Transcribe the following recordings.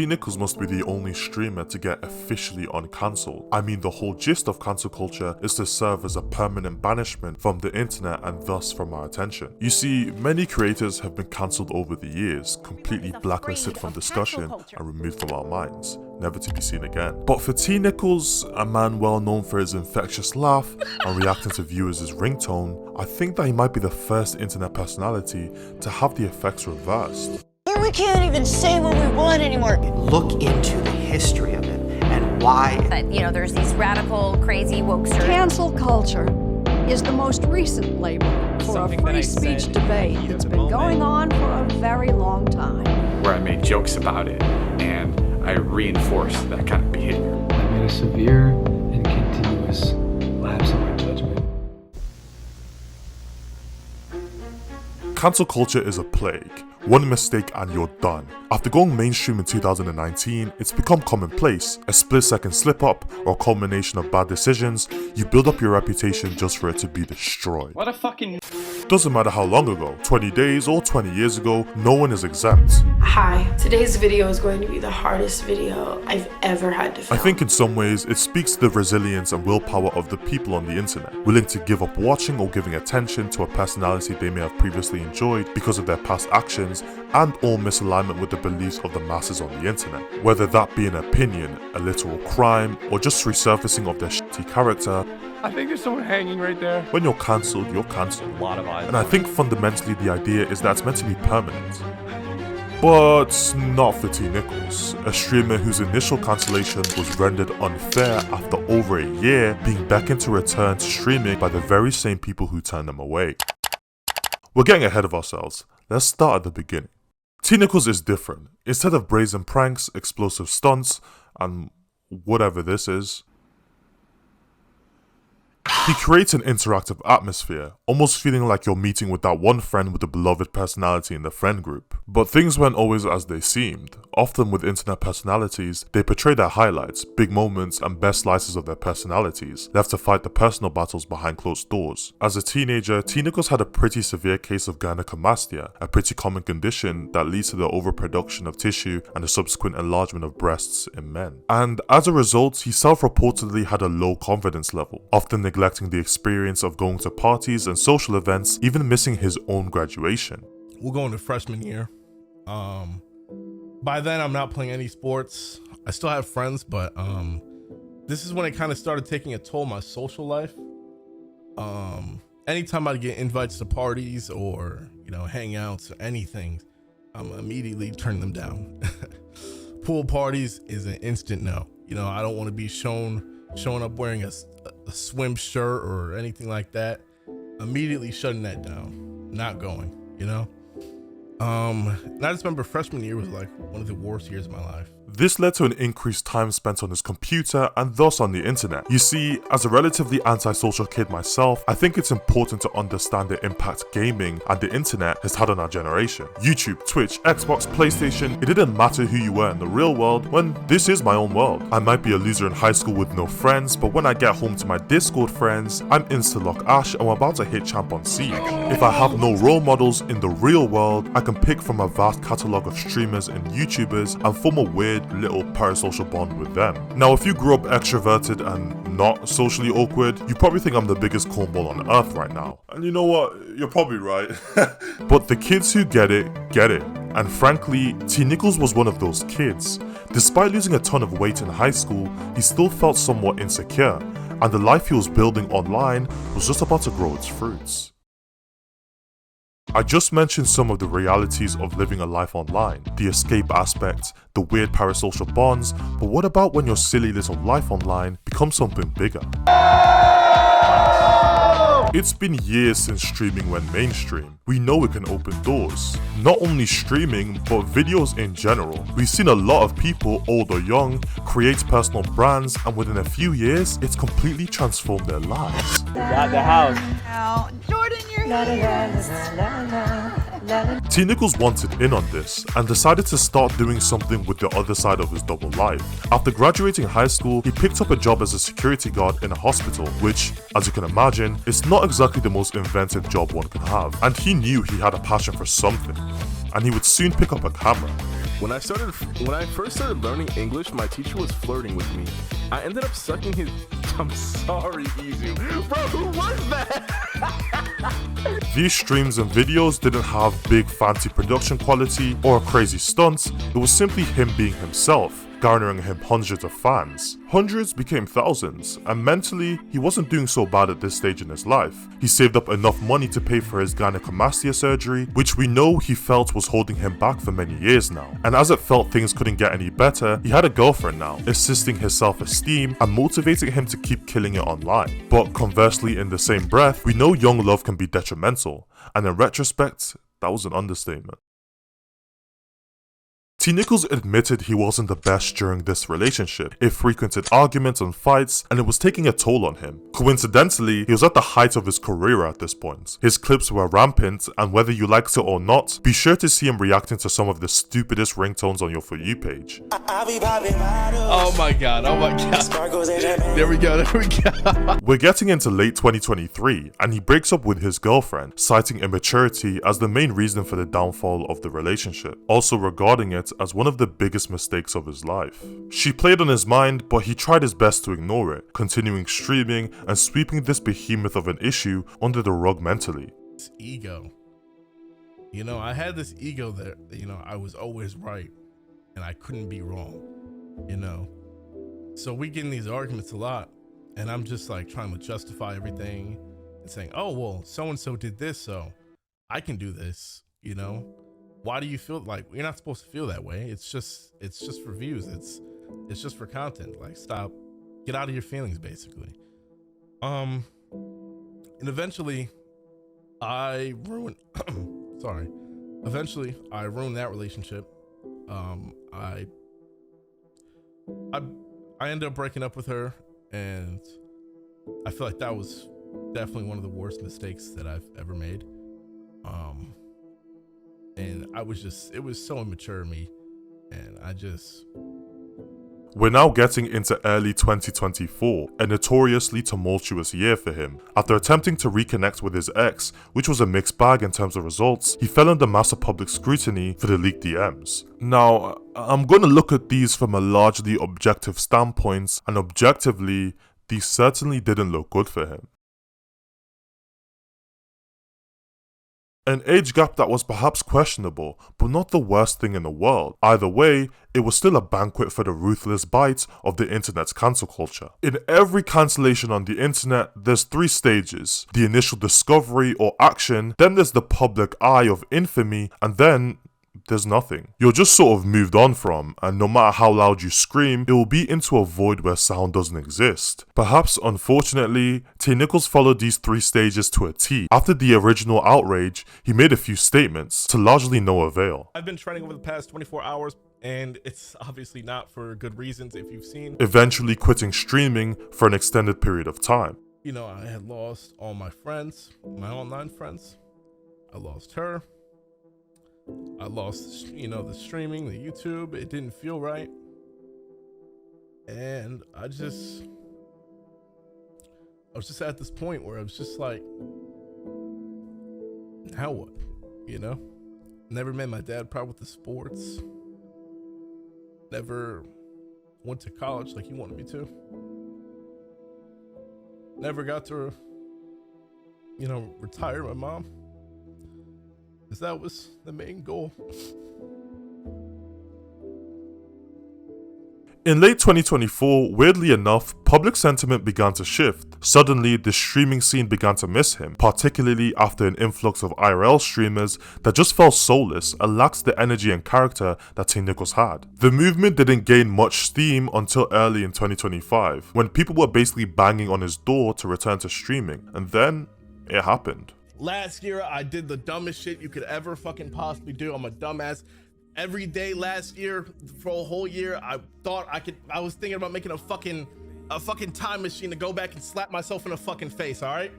Nichols must be the only streamer to get officially uncancelled. I mean, the whole gist of cancel culture is to serve as a permanent banishment from the internet and thus from our attention. You see, many creators have been cancelled over the years, completely blacklisted from discussion and removed from our minds, never to be seen again. But for Nichols, a man well known for his infectious laugh and reacting to viewers' ringtone, I think that he might be the first internet personality to have the effects reversed. We can't even say what we want anymore. Look into the history of it and why. But, there's these radical, crazy wokesters. Cancel culture is the most recent label for a free speech debate that's been going on for a very long time. Where I made jokes about it and I reinforced that kind of behavior. I made a severe and continuous lapse in my judgment. Cancel culture is a plague. One mistake and you're done. After going mainstream in 2019, it's become commonplace. A split-second slip-up or a culmination of bad decisions, you build up your reputation just for it to be destroyed. What a fucking... Doesn't matter how long ago, 20 days or 20 years ago, no one is exempt. Hi, today's video is going to be the hardest video I've ever had to film. I think in some ways, it speaks to the resilience and willpower of the people on the internet, willing to give up watching or giving attention to a personality they may have previously enjoyed because of their past actions and or misalignment with the beliefs of the masses on the internet. Whether that be an opinion, a literal crime, or just resurfacing of their shitty character, I think there's someone hanging right there. when you're cancelled, you're cancelled. A lot of eyes. And I think fundamentally the idea is that it's meant to be permanent. But not for Nichols, a streamer whose initial cancellation was rendered unfair after over a year being beckoned to return to streaming by the very same people who turned them away. We're getting ahead of ourselves. Let's start at the beginning. Nichols is different. Instead of brazen pranks, explosive stunts, and whatever this is, he creates an interactive atmosphere, almost feeling like you're meeting with that one friend with a beloved personality in the friend group. But things weren't always as they seemed. Often with internet personalities, they portray their highlights, big moments, and best slices of their personalities, left to fight the personal battles behind closed doors. As a teenager, Nichols had a pretty severe case of gynecomastia, a pretty common condition that leads to the overproduction of tissue and the subsequent enlargement of breasts in men. And as a result, he self-reportedly had a low confidence level, often neglecting the experience of going to parties and social events, even missing his own graduation. We're going to freshman year. By then I'm not playing any sports. I still have friends, but this is when it kind of started taking a toll on my social life. Anytime I get invites to parties or hangouts or anything, I'm immediately turning them down. Pool parties is an instant no. I don't want to be showing up wearing a swim shirt or anything like that. Immediately shutting that down, not going. And I just remember freshman year was like one of the worst years of my life. This led to an increased time spent on his computer and thus on the internet. You see, as a relatively antisocial kid myself, I think it's important to understand the impact gaming and the internet has had on our generation. YouTube, Twitch, Xbox, PlayStation, it didn't matter who you were in the real world when this is my own world. I might be a loser in high school with no friends, but when I get home to my Discord friends, I'm insta-lock Ash and I'm about to hit champ on Siege. If I have no role models in the real world, I can pick from a vast catalogue of streamers and YouTubers and form a weird little parasocial bond with them. Now, if you grew up extroverted and not socially awkward, you probably think I'm the biggest cornball on earth right now. And you know what? You're probably right. But the kids who get it, get it. And frankly, Nichols was one of those kids. Despite losing a ton of weight in high school, he still felt somewhat insecure, and the life he was building online was just about to grow its fruits. I just mentioned some of the realities of living a life online, the escape aspect, the weird parasocial bonds, but what about when your silly little life online becomes something bigger? It's been years since streaming went mainstream. We know it can open doors. Not only streaming, but videos in general. We've seen a lot of people, old or young, create personal brands, and within a few years, it's completely transformed their lives. Got the house. Now, Jordan, your Nichols wanted in on this and decided to start doing something with the other side of his double life. After graduating high school, he picked up a job as a security guard in a hospital, which, as you can imagine, is not exactly the most inventive job one can have. And he knew he had a passion for something, and he would soon pick up a camera. When I first started learning English, my teacher was flirting with me. I ended up sucking his. I'm sorry, Izu. Bro, who was that? These streams and videos didn't have big fancy production quality or crazy stunts, it was simply him being himself, garnering him hundreds of fans. Hundreds became thousands, and mentally, he wasn't doing so bad at this stage in his life. He saved up enough money to pay for his gynecomastia surgery, which we know he felt was holding him back for many years now. And as it felt things couldn't get any better, he had a girlfriend now, assisting his self-esteem and motivating him to keep killing it online. But conversely, in the same breath, we know young love can be detrimental, and in retrospect, that was an understatement. Nichols admitted he wasn't the best during this relationship. It frequented arguments and fights, and it was taking a toll on him. Coincidentally, he was at the height of his career at this point. His clips were rampant, and whether you liked it or not, be sure to see him reacting to some of the stupidest ringtones on your For You page. Oh my god, oh my god. There we go, there we go. We're getting into late 2023, and he breaks up with his girlfriend, citing immaturity as the main reason for the downfall of the relationship, also regarding it as one of the biggest mistakes of his life. She played on his mind, but he tried his best to ignore it, continuing streaming and sweeping this behemoth of an issue under the rug mentally. This ego. You know, I had this ego that, you know, I was always right and I couldn't be wrong, you know. So we get in these arguments a lot, and I'm just like trying to justify everything and saying, oh, well, so-and-so did this, so I can do this, you know. Why do you feel like you're not supposed to feel that way? It's just for views. It's just for content. Like, stop, get out of your feelings, basically. And eventually I ruined, sorry. Eventually I ruined that relationship. I ended up breaking up with her, and I feel like that was definitely one of the worst mistakes that I've ever made. And it was so immature of me, and We're now getting into early 2024, a notoriously tumultuous year for him. After attempting to reconnect with his ex, which was a mixed bag in terms of results, he fell under massive public scrutiny for the leaked DMs. Now, I'm going to look at these from a largely objective standpoint, and objectively, these certainly didn't look good for him. An age gap that was perhaps questionable, but not the worst thing in the world. Either way, it was still a banquet for the ruthless bite of the internet's cancel culture. In every cancellation on the internet, there's 3 stages. The initial discovery or action, then there's the public eye of infamy, and then there's nothing. You're just sort of moved on from, and no matter how loud you scream, it will be into a void where sound doesn't exist. Perhaps, unfortunately, Nichols followed these 3 stages to a T. After the original outrage, he made a few statements, to largely no avail. I've been training over the past 24 hours, and it's obviously not for good reasons, if you've seen. Eventually quitting streaming for an extended period of time. You know, I had lost all my friends, my online friends. I lost her. I lost, you know, the streaming, the YouTube. It didn't feel right. And I was just at this point where I was just like, now what? You know? Never met my dad, proud with the sports. Never went to college like he wanted me to. Never got to, you know, retire my mom, because that was the main goal. In late 2024, weirdly enough, public sentiment began to shift. Suddenly, the streaming scene began to miss him, particularly after an influx of IRL streamers that just felt soulless and lacked the energy and character that Nichols had. The movement didn't gain much steam until early in 2025, when people were basically banging on his door to return to streaming, and then it happened. Last year, I did the dumbest shit you could ever fucking possibly do. I'm a dumbass. Every day last year, for a whole year, I was thinking about making a fucking time machine to go back and slap myself in the fucking face, all right?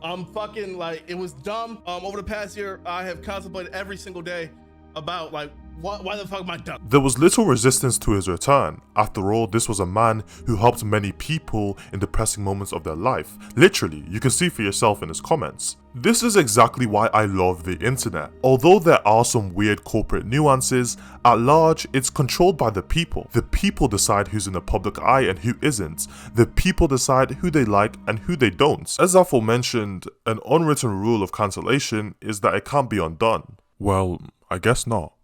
I'm fucking like, it was dumb. Over the past year, I have contemplated every single day about like Why the fuck am I done? There was little resistance to his return. After all, this was a man who helped many people in depressing moments of their life. Literally, you can see for yourself in his comments. This is exactly why I love the internet. Although there are some weird corporate nuances, at large, it's controlled by the people. The people decide who's in the public eye and who isn't. The people decide who they like and who they don't. As aforementioned, an unwritten rule of cancellation is that it can't be undone. Well, I guess not.